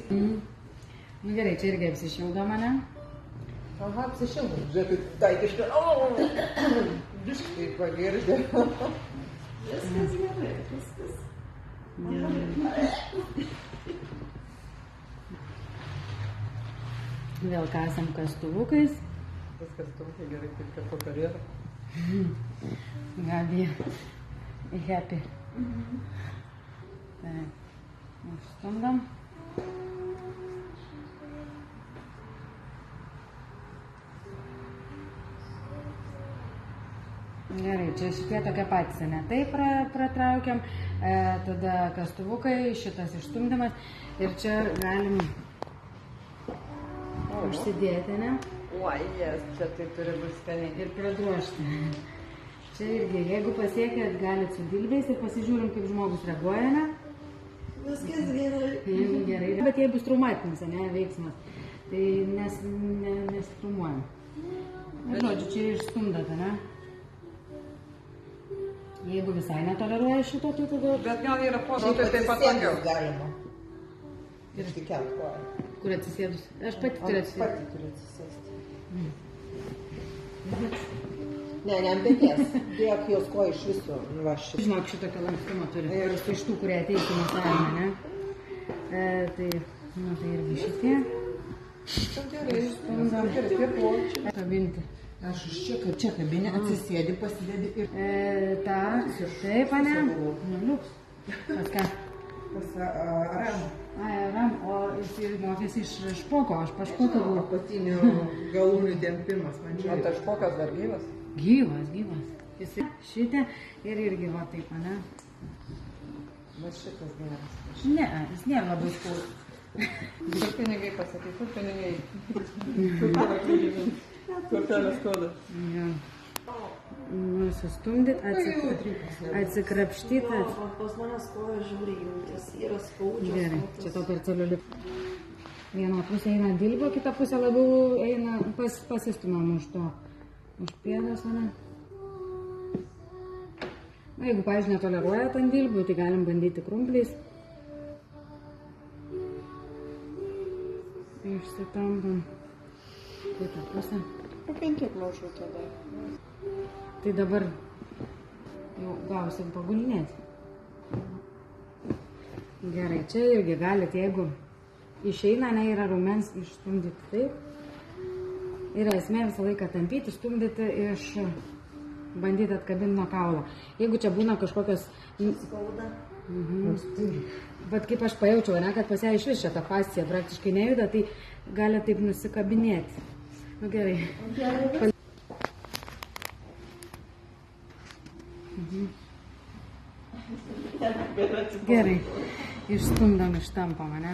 Nu gerai, čia irgi apsišildo mane. Aha, apsišildo. Žiūrėk, taikiškai. Biškai pagirdi. Viskas gerai, viskas. Vėl kasam kastuvukais. Viskas tokia gerai, kaip kad po karjerą. Gabija, happy. Taip, užstumdam. Gerai, čia šitie tokie patys, ne? Taip pratraukiam, tada kastuvukai, šitas išstumdymas ir čia galim užsidėti, ne? Oi, jas, čia tai turi būti skaniai. Ir pradruošti. Čia irgi, jeigu pasiekėt, galit su dilbiais ir pasižiūrim, kaip žmogus reaguoja, ne? Viskas gerai. Jeigu gerai. Bet jei bus traumatinis, ne, veiksmas, tai nestraumuojam. Žodžiu, čia išstumdate, ne? Jeigu visai netoleruoja šito, tai tada... Bet gal yra požodžiai, tai patogiau. Galima. Ir tikėt koją. Kur atsisėdus? Aš pati turiu atsisėsti. Pati turiu atsisėsti. Ne, ant peties. Dėk jos koją iš viso. Va, šitą. Žinok, šitokio lankstumo turi. Ir iš tų, kurie ateis į matavimą, ne? Tai irgi šitie. Gerai, gerai, tie plaučiai. Kabinti. Aš iš čia kabinė, atsisėdi, pasidėdi ir... Taip, ane? Liuks. Pas ką? Pas Aram. Aram, o jis mokėsi iš špoko, aš pašpoko buvau. Apatinių galūnių tempimas, man čia. O tas špokas dar gyvas? Gyvas. Jis šitė ir irgi va taip, ane? Bet šitas geras. Ne, jis nėra labai skaudus. Kur pinigai pasakai, kur pinigai? Kortelės kodas. Sustumdyt, atsikrapštyt. Pas manęs koja žiūri jungtis, yra skaudžios. Gerai, čia to per celiulitą. Viena pusė eina dilbio, kita pusė labiau eina, pasistumam už to. Už pėdos, ane? Na, jeigu, pavyzdžiui, netoleruojat ant dilbių, tai galim bandyti krumpliais. Išsitampam. Kitą pusę. Pakenkėk mažų tada. Tai dabar jau gausim pagulinėti. Gerai, čia irgi galit, jeigu išeina, ne, yra raumens, išstumdyti taip. Yra esmė visą laiką tampyti, stumdyti iš, bandyti atkabinti nuo kaulo. Jeigu čia būna kažkokios... Skauda. Bet kaip aš pajaučiau, ne, kad pas ją iš vis šitą fasciją praktiškai nejuda, tai gali taip nusikabinėti. Nu gerai. Gerai, išstumdam, ištampam, ne?